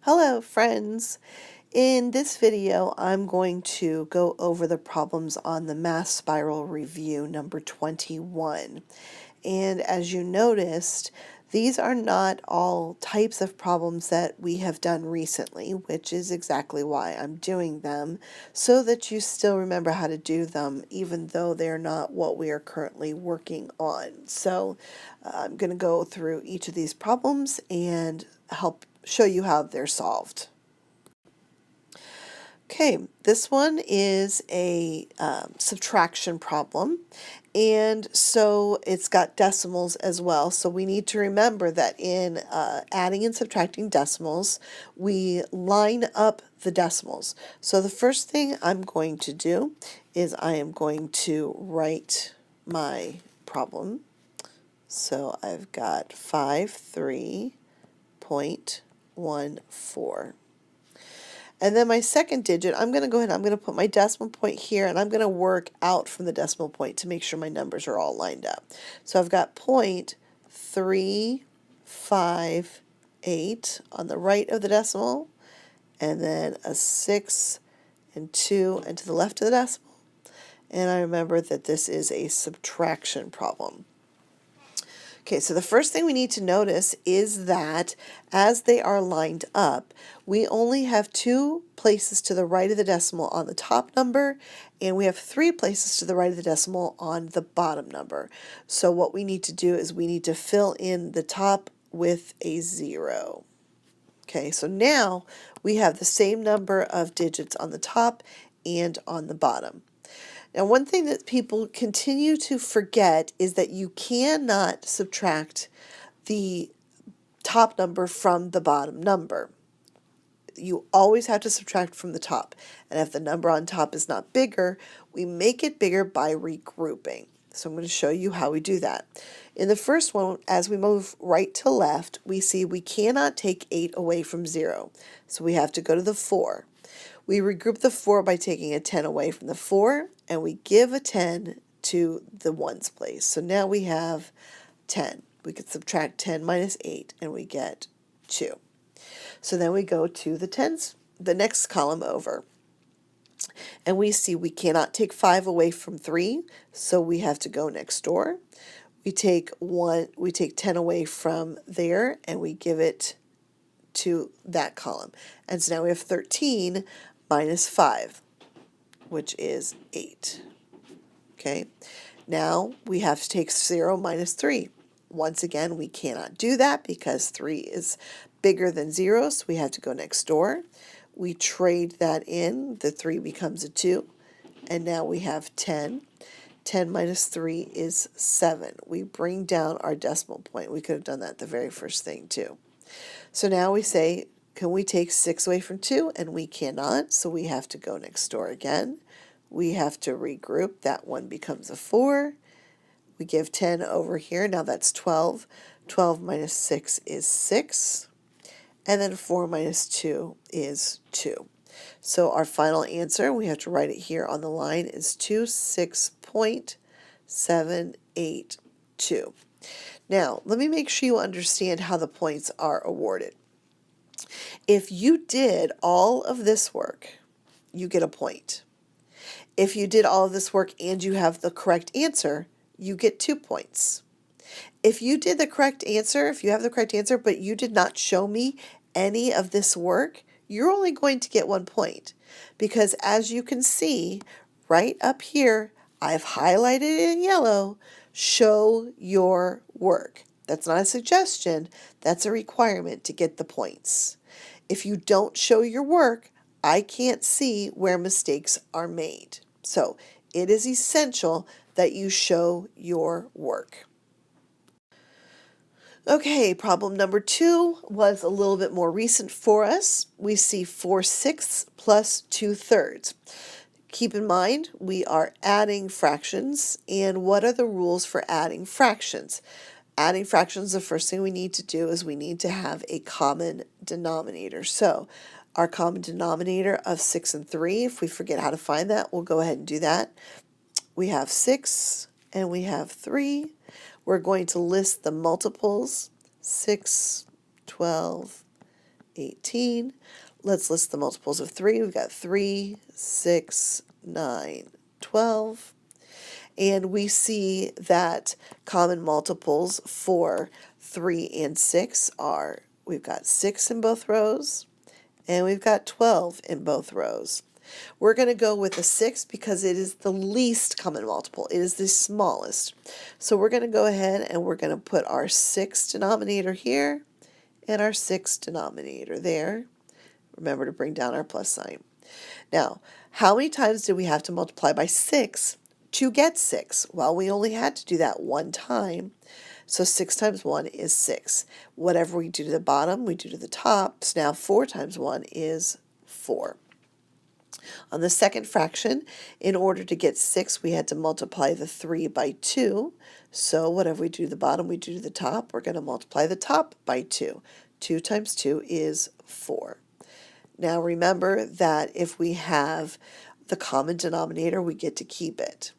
Hello friends! In this video I'm going to go over the problems on the Math Spiral Review number 21. And as you noticed, these are not all types of problems that we have done recently, which is exactly why I'm doing them, so that you still remember how to do them even though they're not what we are currently working on. So I'm going to go through each of these problems and help show you how they're solved. Okay, this one is a subtraction problem, and so it's got decimals as well. So we need to remember that in adding and subtracting decimals, we line up the decimals. So the first thing I'm going to do is I am going to write my problem. So I've got 53.14. And then my second digit, I'm going to go ahead, I'm going to put my decimal point here, and I'm going to work out from the decimal point to make sure my numbers are all lined up. So I've got 0.358 on the right of the decimal, and then a 6 and 2 and to the left of the decimal. And I remember that this is a subtraction problem. Okay, so the first thing we need to notice is that as they are lined up, we only have 2 places to the right of the decimal on the top number, and we have 3 places to the right of the decimal on the bottom number. So what we need to do is we need to fill in the top with a 0. Okay, so now we have the same number of digits on the top and on the bottom. Now, one thing that people continue to forget is that you cannot subtract the top number from the bottom number. You always have to subtract from the top. And if the number on top is not bigger, we make it bigger by regrouping. So I'm going to show you how we do that. In the first one, as we move right to left, we see we cannot take 8 away from 0. So we have to go to the 4. We regroup the 4 by taking a 10 away from the 4, and we give a 10 to the 1's place. So now we have 10. We could subtract 10 minus 8, and we get 2. So then we go to the next column over, and we see we cannot take 5 away from 3, so we have to go next door. We take 10 away from there, and we give it to that column. And so now we have 13 minus 5, which is 8. Okay, now we have to take 0 minus 3. Once again, we cannot do that because 3 is bigger than 0, so we have to go next door. We trade that in. The 3 becomes a 2, and now we have 10. 10 minus 3 is 7. We bring down our decimal point. We could have done that the very first thing too. So now we say, can we take 6 away from 2? And we cannot, so we have to go next door again. We have to regroup. That one becomes a 4. We give 10 over here. Now that's 12. 12 minus 6 is 6. And then 4 minus 2 is 2. So our final answer, we have to write it here on the line, is 26.782. Now, let me make sure you understand how the points are awarded. If you did all of this work, you get a point. If you did all of this work and you have the correct answer, you get 2 points. If you did the correct answer, if you have the correct answer, but you did not show me any of this work, you're only going to get 1 point. Because as you can see, right up here, I've highlighted it in yellow, show your work. That's not a suggestion, that's a requirement to get the points. If you don't show your work, I can't see where mistakes are made. So it is essential that you show your work. Okay, problem number 2 was a little bit more recent for us. We see 4/6 plus 2/3. Keep in mind, we are adding fractions, and what are the rules for adding fractions? Adding fractions, the first thing we need to do is we need to have a common denominator. So our common denominator of 6 and 3, if we forget how to find that, we'll go ahead and do that. We have 6 and we have 3. We're going to list the multiples, 6, 12, 18. Let's list the multiples of 3. We've got 3, 6, 9, 12. And we see that common multiples for 3 and 6 are, we've got 6 in both rows, and we've got 12 in both rows. We're going to go with the 6 because it is the least common multiple. It is the smallest. So we're going to go ahead and we're going to put our 6 denominator here and our 6 denominator there. Remember to bring down our plus sign. Now, how many times did we have to multiply by 6 to get 6? Well, we only had to do that one time. So 6 times 1 is 6. Whatever we do to the bottom, we do to the top. So now 4 times 1 is 4. On the second fraction, in order to get 6, we had to multiply the 3 by 2. So whatever we do to the bottom, we do to the top. We're going to multiply the top by 2. 2 times 2 is 4. Now remember that if we have the common denominator, we get to keep it.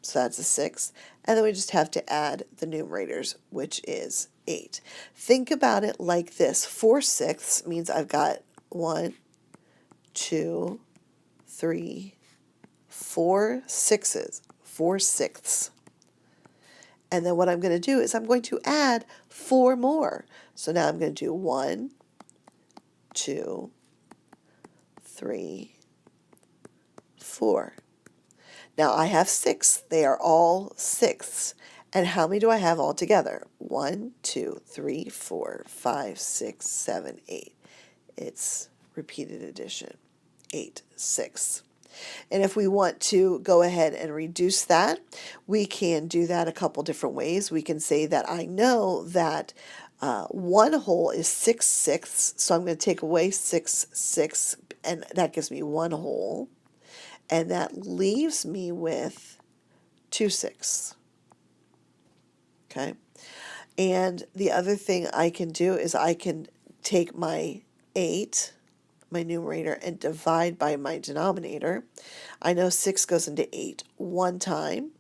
So that's a 6. And then we just have to add the numerators, which is 8. Think about it like this. 4/6 means I've got 1, 2, 3, 4 sixes, 4/6. And then what I'm going to do is I'm going to add 4 more. So now I'm going to do 1, 2, 3, 4. Now I have 6. They are all 6ths. And how many do I have all together? 1, 2, 3, 4, 5, 6, 7, 8. It's repeated addition. 8, 6. And if we want to go ahead and reduce that, we can do that a couple different ways. We can say that I know that 1 whole is 6/6, so I'm going to take away 6/6, and that gives me 1 whole, and that leaves me with 2/6. Okay, and the other thing I can do is I can take my 8, my numerator, and divide by my denominator. I know 6 goes into 8 one time,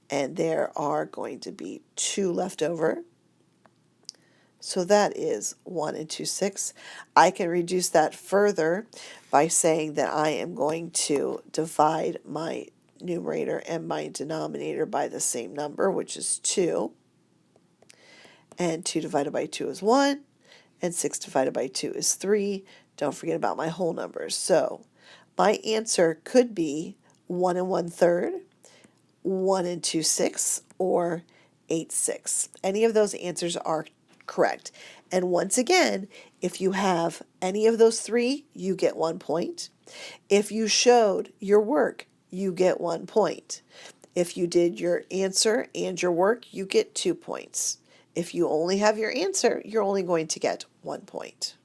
and there are going to be 2 left over. So that is 1 and 2/6. I can reduce that further by saying that I am going to divide my numerator and my denominator by the same number, which is 2. And 2 divided by 2 is 1, and 6 divided by 2 is 3. Don't forget about my whole numbers. So my answer could be 1 1/3, 1 2/6, or 8/6. Any of those answers are correct. And once again, if you have any of those 3, you get 1 point. If you showed your work, you get 1 point. If you did your answer and your work, you get 2 points. If you only have your answer, you're only going to get 1 point.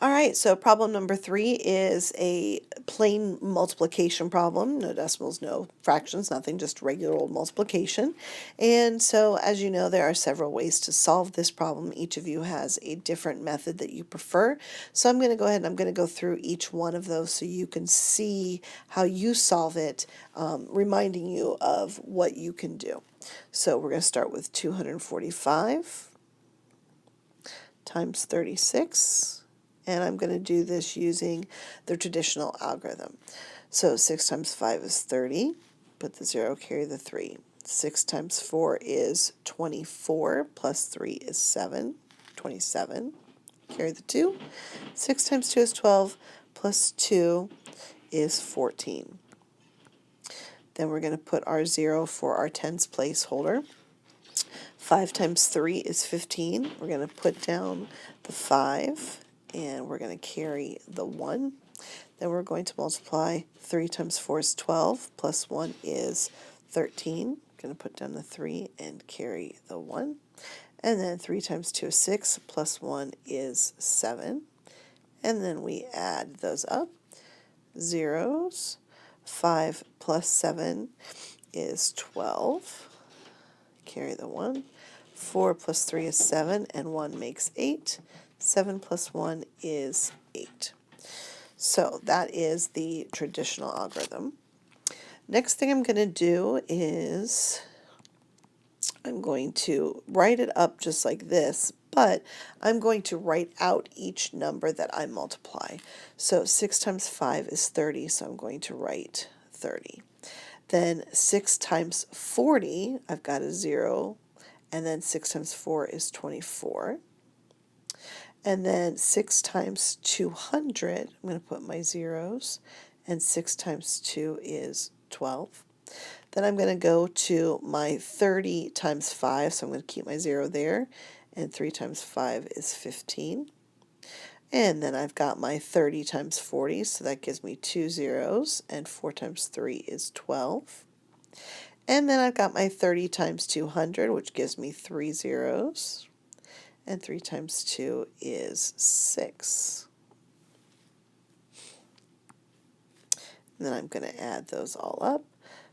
All right, so problem number 3 is a plain multiplication problem. No decimals, no fractions, nothing, just regular old multiplication. And so, as you know, there are several ways to solve this problem. Each of you has a different method that you prefer. So I'm going to go ahead and I'm going to go through each one of those so you can see how you solve it, reminding you of what you can do. So we're going to start with 245 times 36. And I'm going to do this using the traditional algorithm. So 6 times 5 is 30. Put the 0, carry the 3. 6 times 4 is 24, plus 3 is 7, 27. Carry the 2. 6 times 2 is 12, plus 2 is 14. Then we're going to put our 0 for our tens placeholder. 5 times 3 is 15. We're going to put down the 5. And we're going to carry the 1. Then we're going to multiply 3 times 4 is 12, plus 1 is 13. Going to put down the 3 and carry the 1. And then 3 times 2 is 6, plus 1 is 7. And then we add those up. Zeros. 5 plus 7 is 12. Carry the 1. 4 plus 3 is 7, and 1 makes 8. 7 plus 1 is 8. So that is the traditional algorithm. Next thing I'm going to do is I'm going to write it up just like this, but I'm going to write out each number that I multiply. So 6 times 5 is 30, so I'm going to write 30. Then 6 times 40, I've got a 0, and then 6 times 4 is 24. And then 6 times 200, I'm going to put my zeros, and 6 times 2 is 12. Then I'm going to go to my 30 times 5, so I'm going to keep my 0 there, and 3 times 5 is 15. And then I've got my 30 times 40, so that gives me 2 zeros, and 4 times 3 is 12. And then I've got my 30 times 200, which gives me 3 zeros, and 3 times 2 is 6. And then I'm going to add those all up.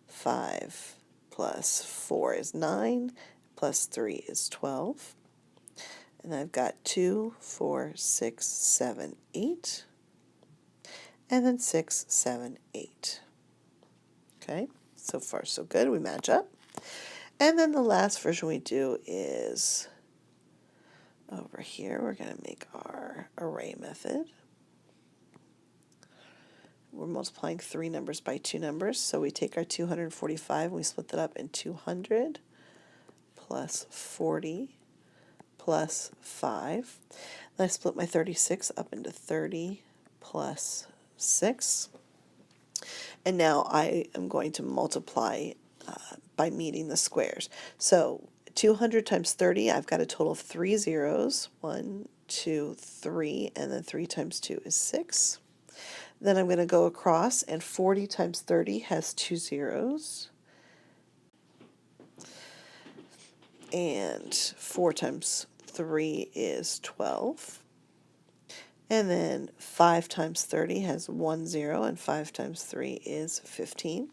5 plus 4 is 9, plus 3 is 12. And I've got 2, 4, 6, 7, 8. And then 6, 7, 8. Okay, so far so good. We match up. And then the last version we do is over here. We're going to make our array method. We're multiplying 3 numbers by 2 numbers, so we take our 245 and we split that up in 200 plus 40 plus 5. Then I split my 36 up into 30 plus 6. And now I am going to multiply by meeting the squares. So 200 times 30, I've got a total of 3 zeros. 1, 2, 3, and then 3 times 2 is 6. Then I'm going to go across, and 40 times 30 has 2 zeros. And 4 times 3 is 12. And then 5 times 30 has 1 0, and 5 times 3 is 15.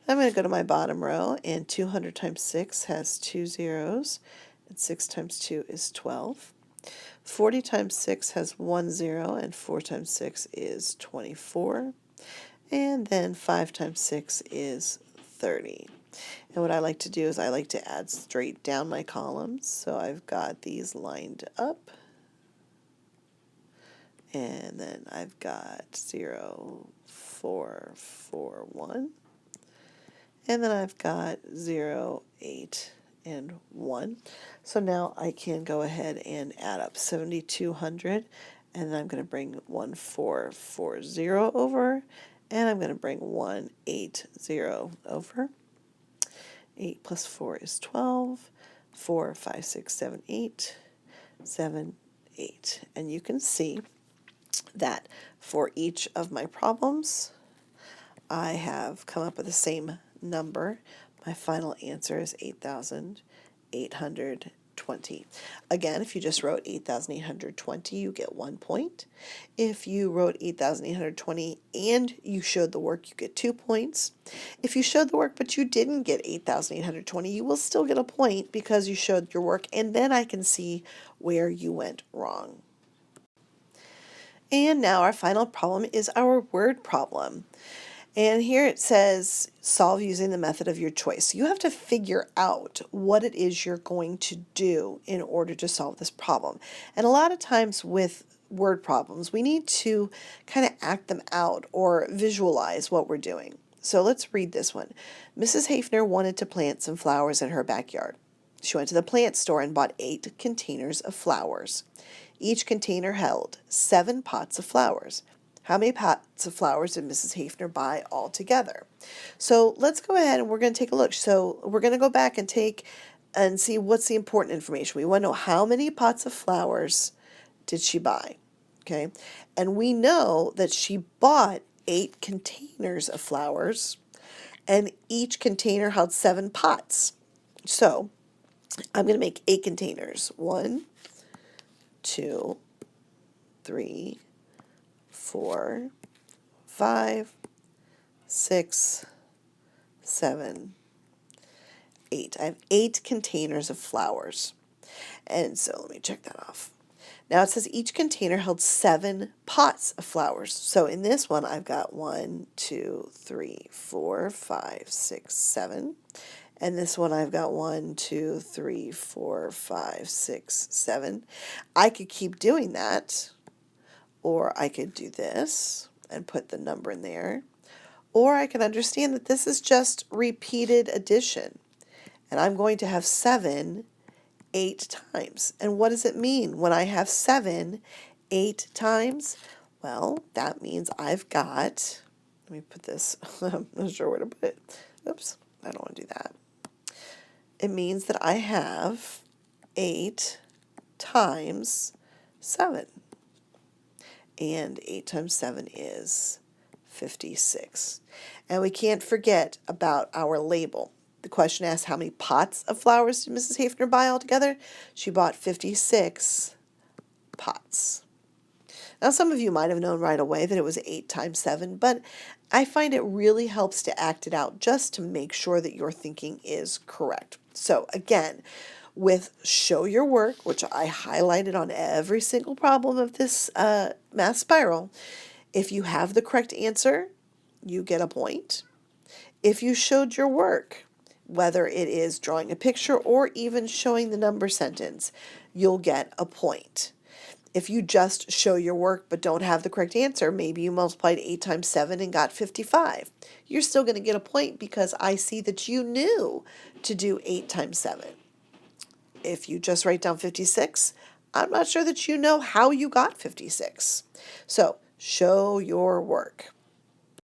I'm going to go to my bottom row, and 200 times 6 has 2 zeros, and 6 times 2 is 12. 40 times 6 has 1 0, and 4 times 6 is 24. And then 5 times 6 is 30. And what I like to do is I like to add straight down my columns. So I've got these lined up. And then I've got 0, 4, 4, 1. And then I've got 0, 8, and 1. So now I can go ahead and add up 7,200, and then I'm going to bring 1440 over, and I'm going to bring 180 over. 8 plus 4 is 12. 4, 5, 6, 7, 8. 7, 8. And you can see that for each of my problems, I have come up with the same number. My final answer is 8,820. Again, if you just wrote 8,820, you get 1 point. If you wrote 8,820 and you showed the work, you get 2 points. If you showed the work but you didn't get 8,820, you will still get a point because you showed your work, and then I can see where you went wrong. And now our final problem is our word problem. And here it says, solve using the method of your choice. You have to figure out what it is you're going to do in order to solve this problem. And a lot of times with word problems, we need to kind of act them out or visualize what we're doing. So let's read this one. Mrs. Hafner wanted to plant some flowers in her backyard. She went to the plant store and bought 8 containers of flowers. Each container held 7 pots of flowers. How many pots of flowers did Mrs. Hafner buy altogether? So let's go ahead and we're going to take a look. So we're going to go back and take and see what's the important information. We want to know how many pots of flowers did she buy, okay? And we know that she bought 8 containers of flowers, and each container held 7 pots. So I'm going to make 8 containers. 1, 2, 3, 4, 5, 6, 7, 8. I have 8 containers of flowers. And so let me check that off. Now it says each container held 7 pots of flowers. So in this one, I've got 1, 2, 3, 4, 5, 6, 7. And this one I've got 1, 2, 3, 4, 5, 6, 7. I could keep doing that, or I could do this and put the number in there. Or I can understand that this is just repeated addition. And I'm going to have 7 8 times. And what does it mean when I have 7 8 times? Well, that means I've got, let me put this, I'm not sure where to put it. Oops, I don't want to do that. It means that I have 8 times 7. And 8 times 7 is 56. And we can't forget about our label. The question asks, how many pots of flowers did Mrs. Hafner buy altogether? She bought 56 pots. Now, some of you might have known right away that it was 8 times 7, but I find it really helps to act it out just to make sure that your thinking is correct. So again, with show your work, which I highlighted on every single problem of this math spiral, if you have the correct answer, you get a point. If you showed your work, whether it is drawing a picture or even showing the number sentence, you'll get a point. If you just show your work but don't have the correct answer, maybe you multiplied 8 times 7 and got 55. You're still going to get a point because I see that you knew to do 8 times 7. If you just write down 56, I'm not sure that you know how you got 56. So show your work.